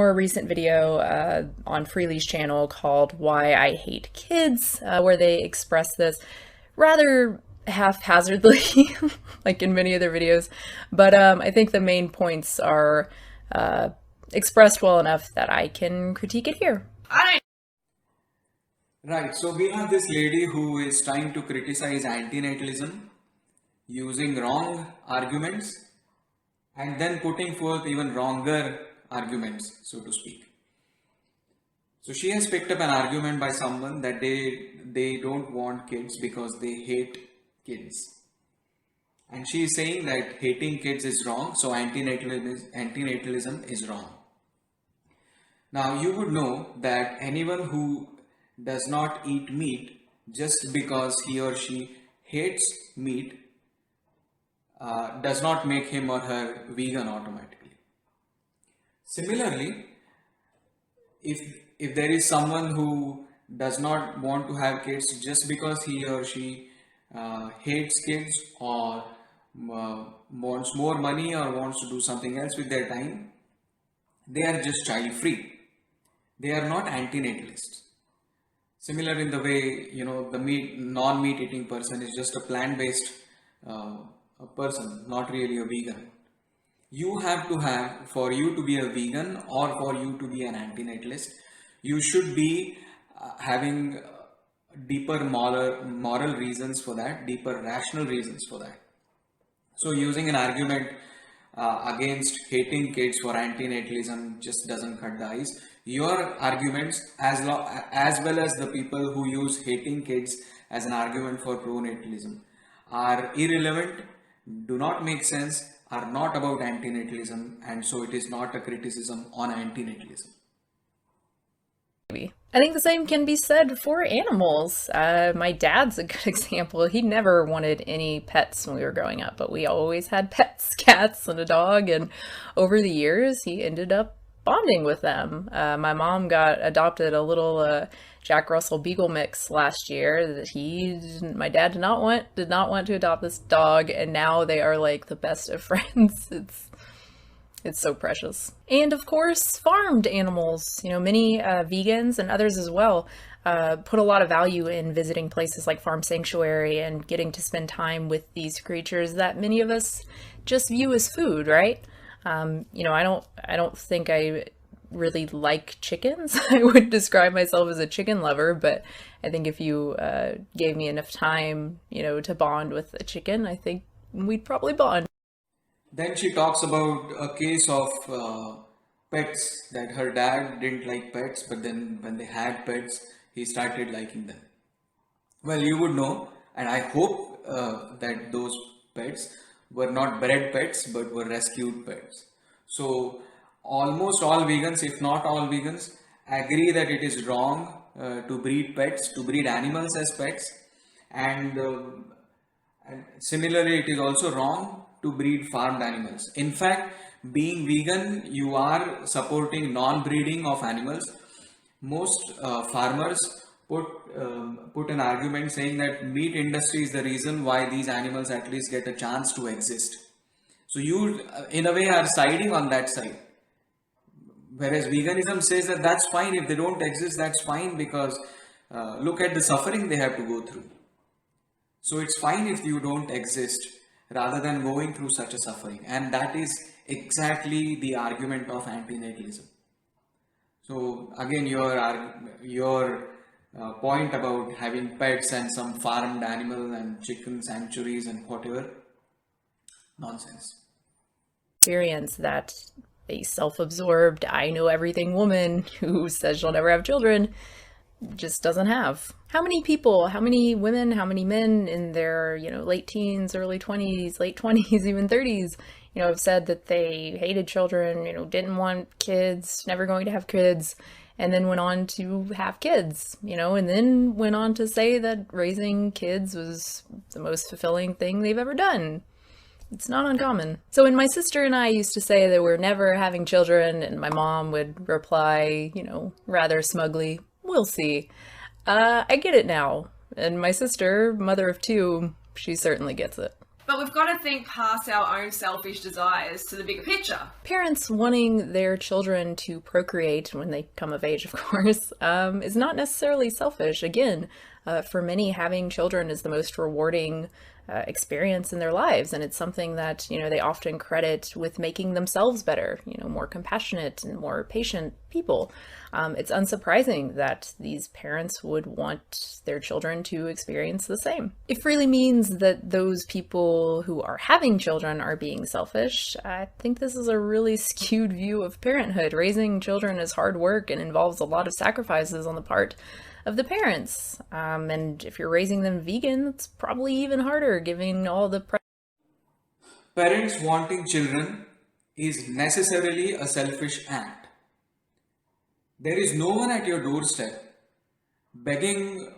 More recent video on Freelee's channel called Why I Hate Kids, where they express this rather haphazardly, like in many of their videos. But I think the main points are expressed well enough that I can critique it here. Right, so we have this lady who is trying to criticize antinatalism using wrong arguments and then putting forth even wronger arguments, so to speak. So she has picked up an argument by someone that they don't want kids because they hate kids. And she is saying that hating kids is wrong, so antinatalism is wrong. Now you would know that anyone who does not eat meat just because he or she hates meat does not make him or her vegan automatically. Similarly, if there is someone who does not want to have kids just because he or she hates kids or wants more money or wants to do something else with their time, they are just child free. They are not antinatalists. Similar in the way, the non-meat eating person is just a plant-based person, not really a vegan. You have to have, for you to be a vegan or for you to be an antinatalist, you should be having deeper moral reasons for that, deeper rational reasons for that. So using an argument against hating kids for antinatalism just doesn't cut the ice. Your arguments, as well as the people who use hating kids as an argument for pronatalism, are irrelevant, do not make sense, are not about antinatalism, and so it is not a criticism on antinatalism. I think the same can be said for animals. My dad's a good example. He never wanted any pets when we were growing up, but we always had pets, cats and a dog, and over the years he ended up bonding with them. My mom got adopted a little Jack Russell Beagle mix last year that my dad did not want to adopt this dog, and now they are like the best of friends. It's so precious. And of course, farmed animals. Many vegans and others as well put a lot of value in visiting places like Farm Sanctuary and getting to spend time with these creatures that many of us just view as food, right? I don't think I really like chickens. I would describe myself as a chicken lover, but I think if you gave me enough time, to bond with a chicken, I think we'd probably bond. Then she talks about a case of pets, that her dad didn't like pets, but then when they had pets, he started liking them. Well, you would know, and I hope that those pets were not bred pets, but were rescued pets. So almost all vegans, if not all vegans, agree that it is wrong to breed pets, to breed animals as pets, and similarly, it is also wrong to breed farmed animals. In fact, being vegan, you are supporting non-breeding of animals. Most farmers put an argument saying that meat industry is the reason why these animals at least get a chance to exist. So you, in a way, are siding on that side. Whereas veganism says that that's fine, if they don't exist, that's fine, because look at the suffering they have to go through. So it's fine if you don't exist, rather than going through such a suffering. And that is exactly the argument of antinatalism. So again, your point about having pets and some farmed animal and chicken sanctuaries and whatever, nonsense. Experience that a self-absorbed, I know everything woman who says she'll never have children just doesn't have. How many people, how many women, how many men in their, late teens, early 20s, late 20s, even 30s, have said that they hated children, didn't want kids, never going to have kids, and then went on to have kids, and then went on to say that raising kids was the most fulfilling thing they've ever done. It's not uncommon. So when my sister and I used to say that we're never having children, and my mom would reply, rather smugly, "We'll see." I get it now. And my sister, mother of two, she certainly gets it. But we've got to think past our own selfish desires to the bigger picture. Parents wanting their children to procreate when they come of age, of course, is not necessarily selfish. Again, for many, having children is the most rewarding experience in their lives, and it's something that, you know, they often credit with making themselves better, you know, more compassionate and more patient people. It's unsurprising that these parents would want their children to experience the same. It really means that those people who are having children are being selfish. I think this is a really skewed view of parenthood. Raising children is hard work and involves a lot of sacrifices on the part of the parents. And if you're raising them vegan, it's probably even harder, given all the Parents wanting children is necessarily a selfish act. There is no one at your doorstep begging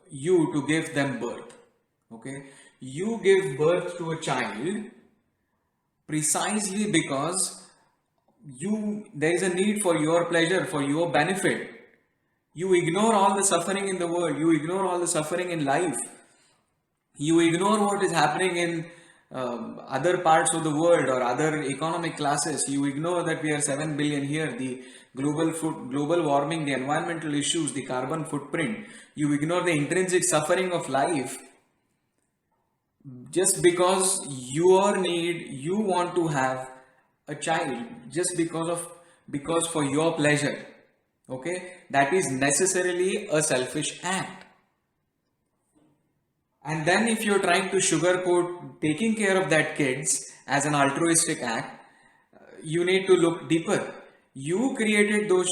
you to give them birth. Okay? You give birth to a child precisely because there is a need for your pleasure, for your benefit. You ignore all the suffering in the world. You ignore all the suffering in life. You ignore what is happening in other parts of the world or other economic classes. You ignore that we are 7 billion here, the global warming, the environmental issues, the carbon footprint. You ignore the intrinsic suffering of life just because you want to have a child, just because for your pleasure. Okay, that is necessarily a selfish act. And then if you're trying to sugarcoat taking care of that kids as an altruistic act, you need to look deeper. You created those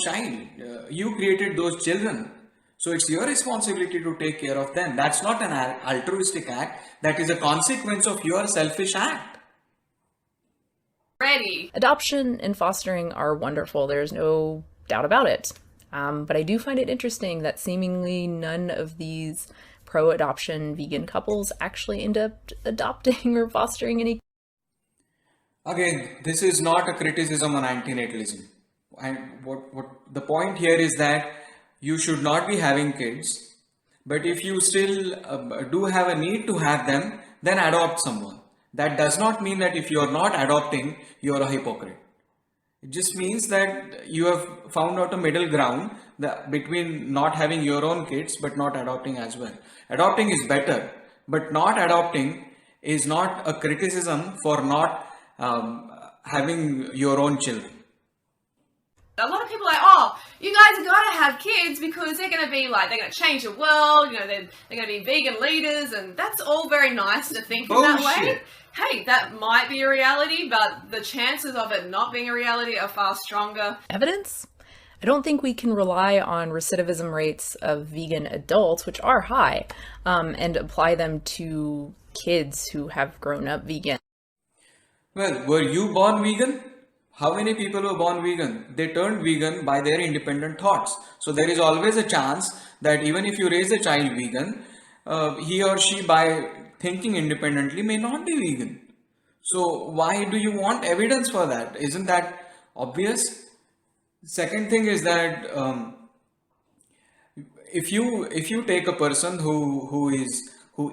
children. So it's your responsibility to take care of them. That's not an altruistic act. That is a consequence of your selfish act. Ready. Adoption and fostering are wonderful. There's no doubt about it. But I do find it interesting that seemingly none of these pro-adoption vegan couples actually end up adopting or fostering any. Again, this is not a criticism on antinatalism. And what the point here is that you should not be having kids, but if you still do have a need to have them, then adopt someone. That does not mean that if you are not adopting, you are a hypocrite. It just means that you have found out a middle ground between not having your own kids but not adopting as well. Adopting is better, but not adopting is not a criticism for not having your own children. A lot of people are like, oh, you guys are going to have kids because they're going to be like, they're going to change the world, you know, they're going to be vegan leaders, and that's all very nice to think in that way. Hey, that might be a reality, but the chances of it not being a reality are far stronger. Evidence? I don't think we can rely on recidivism rates of vegan adults, which are high, and apply them to kids who have grown up vegan. Well, were you born vegan? How many people were born vegan? They turned vegan by their independent thoughts. So there is always a chance that even if you raise a child vegan, he or she by thinking independently may not be vegan. So why do you want evidence for that? Isn't that obvious? Second thing is that if you take a person who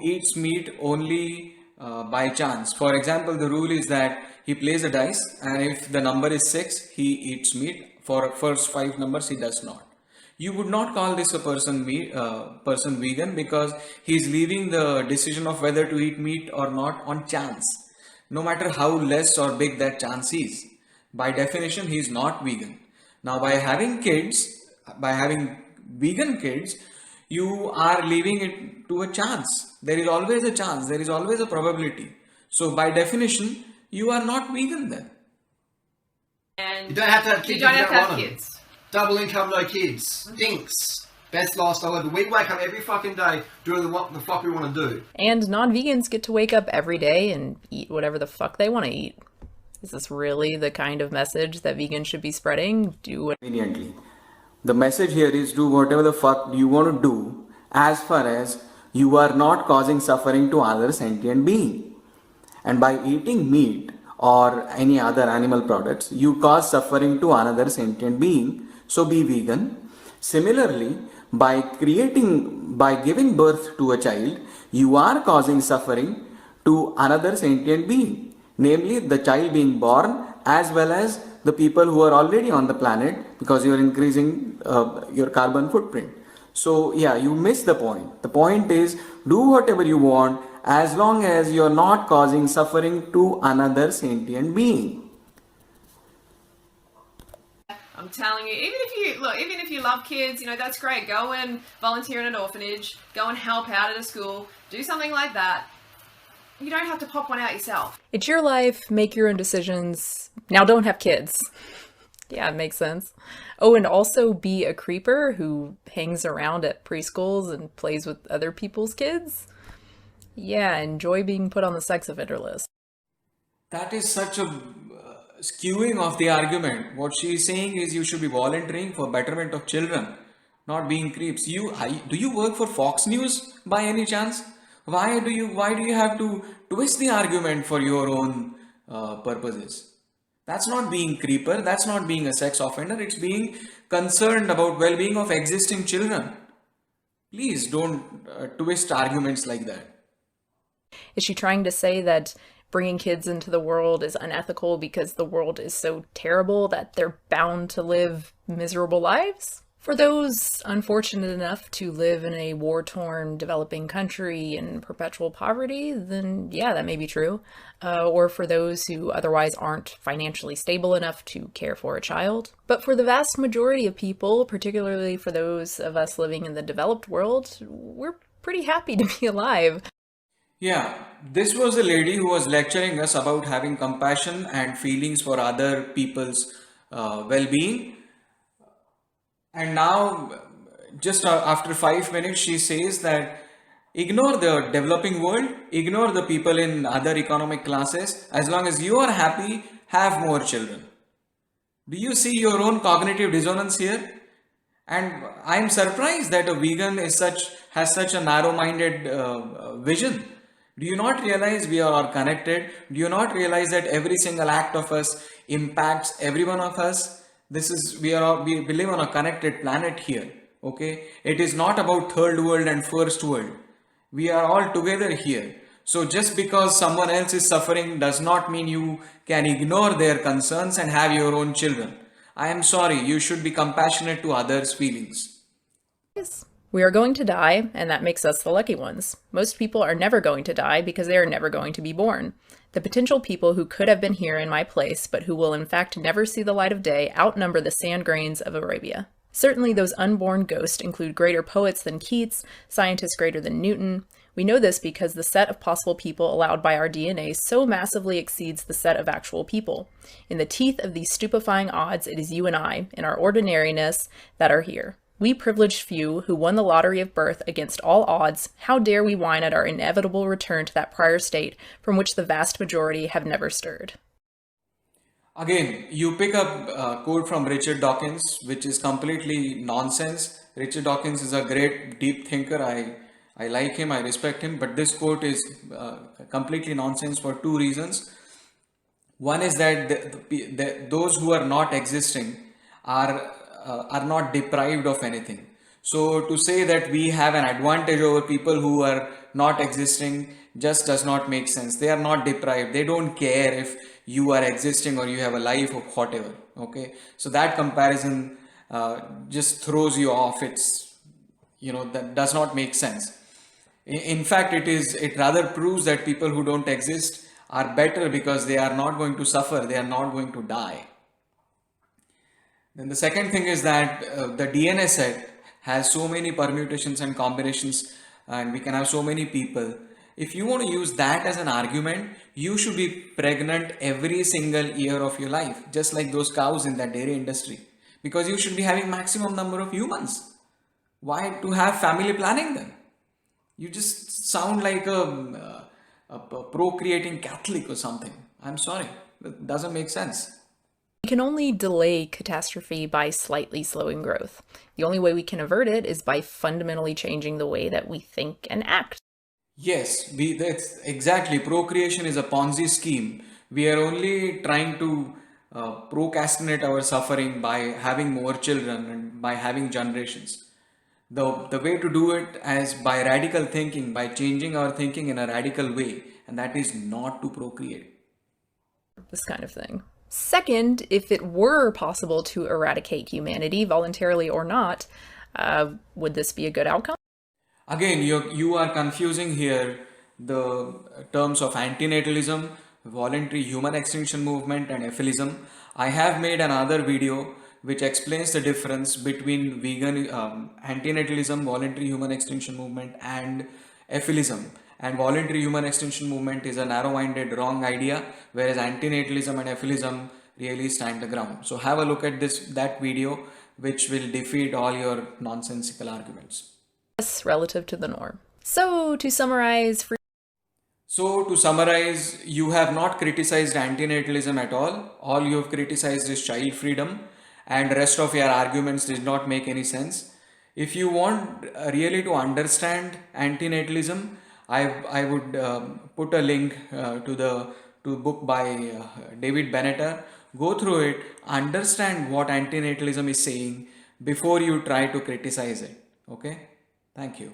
eats meat only by chance. For example, the rule is that he plays a dice, and if the number is 6, he eats meat. For first 5 numbers, he does not. You would not call this a person vegan because he's leaving the decision of whether to eat meat or not on chance. No matter how less or big that chance is. By definition, he is not vegan. Now, by having vegan kids, you are leaving it to a chance. There is always a chance. There is always a probability. So, by definition, you are not vegan then. And you don't have to have kids. You don't have to have kids. Double income, no kids. Dinks. Best lifestyle ever. We wake up every fucking day doing what the fuck we want to do. And non-vegans get to wake up every day and eat whatever the fuck they want to eat. Is this really the kind of message that vegans should be spreading? Conveniently. The message here is do whatever the fuck you want to do as far as you are not causing suffering to other sentient being. And by eating meat or any other animal products, you cause suffering to another sentient being. So be vegan. Similarly, by giving birth to a child, you are causing suffering to another sentient being, namely the child being born as well as the people who are already on the planet, because you are increasing your carbon footprint. So yeah, you miss the point. The point is, do whatever you want as long as you are not causing suffering to another sentient being. I'm telling you, even if you love kids, that's great. Go and volunteer in an orphanage, go and help out at a school, do something like that. You don't have to pop one out yourself. It's your life, make your own decisions. Now don't have kids. Yeah, it makes sense. Oh, and also be a creeper who hangs around at preschools and plays with other people's kids. Yeah, enjoy being put on the sex offender list. That is such a skewing of the argument. What she is saying is you should be volunteering for betterment of children, not being creeps. Do you work for Fox News by any chance? Why do you have to twist the argument for your own purposes? That's not being creeper. That's not being a sex offender. It's being concerned about well-being of existing children. Please don't twist arguments like that. Is she trying to say that bringing kids into the world is unethical because the world is so terrible that they're bound to live miserable lives? For those unfortunate enough to live in a war-torn developing country in perpetual poverty, then yeah, that may be true. Or for those who otherwise aren't financially stable enough to care for a child. But for the vast majority of people, particularly for those of us living in the developed world, we're pretty happy to be alive. Yeah, this was a lady who was lecturing us about having compassion and feelings for other people's well-being. And now, just after 5 minutes, she says that ignore the developing world, ignore the people in other economic classes. As long as you are happy, have more children. Do you see your own cognitive dissonance here? And I'm surprised that a vegan has such a narrow-minded vision. Do you not realize we are all connected? Do you not realize that every single act of us impacts every one of us? We live on a connected planet here. Okay, it is not about third world and first world. We are all together here. So just because someone else is suffering does not mean you can ignore their concerns and have your own children. I am sorry, you should be compassionate to others' feelings. Yes. We are going to die, and that makes us the lucky ones. Most people are never going to die because they are never going to be born. The potential people who could have been here in my place, but who will in fact never see the light of day, outnumber the sand grains of Arabia. Certainly those unborn ghosts include greater poets than Keats, scientists greater than Newton. We know this because the set of possible people allowed by our DNA so massively exceeds the set of actual people. In the teeth of these stupefying odds, it is you and I, in our ordinariness, that are here. We privileged few who won the lottery of birth against all odds, how dare we whine at our inevitable return to that prior state from which the vast majority have never stirred. Again, you pick up a quote from Richard Dawkins, which is completely nonsense. Richard Dawkins is a great deep thinker. I like him, I respect him, but this quote is completely nonsense for two reasons. One is that those who are not existing are not deprived of anything. So to say that we have an advantage over people who are not existing just does not make sense. They are not deprived. They don't care if you are existing or you have a life or whatever. Okay, so that comparison just throws you off. That does not make sense. In fact, it rather proves that people who don't exist are better because they are not going to suffer. They are not going to die. Then the second thing is that the DNA set has so many permutations and combinations, and we can have so many people. If you want to use that as an argument, you should be pregnant every single year of your life, just like those cows in that dairy industry, because you should be having maximum number of humans. Why to have family planning then? You just sound like a procreating Catholic or something. I'm sorry, that doesn't make sense. We can only delay catastrophe by slightly slowing growth. The only way we can avert it is by fundamentally changing the way that we think and act. Yes, that's exactly. Procreation is a Ponzi scheme. We are only trying to procrastinate our suffering by having more children and by having generations. The way to do it is by radical thinking, by changing our thinking in a radical way, and that is not to procreate. This kind of thing. Second, if it were possible to eradicate humanity, voluntarily or not, would this be a good outcome? Again, you are confusing here the terms of antinatalism, voluntary human extinction movement, and aphilism. I have made another video which explains the difference between antinatalism, voluntary human extinction movement, and aphilism. And voluntary human extinction movement is a narrow-minded wrong idea, whereas antinatalism and aphilism really stand the ground. So have a look at that video, which will defeat all your nonsensical arguments. Relative to the norm. So to summarize, you have not criticized antinatalism at all. All you have criticized is child freedom, and rest of your arguments did not make any sense. If you want really to understand antinatalism, I would put a link to book by David Benetter. Go through it, understand what antinatalism is saying before you try to criticize it. Okay? Thank you.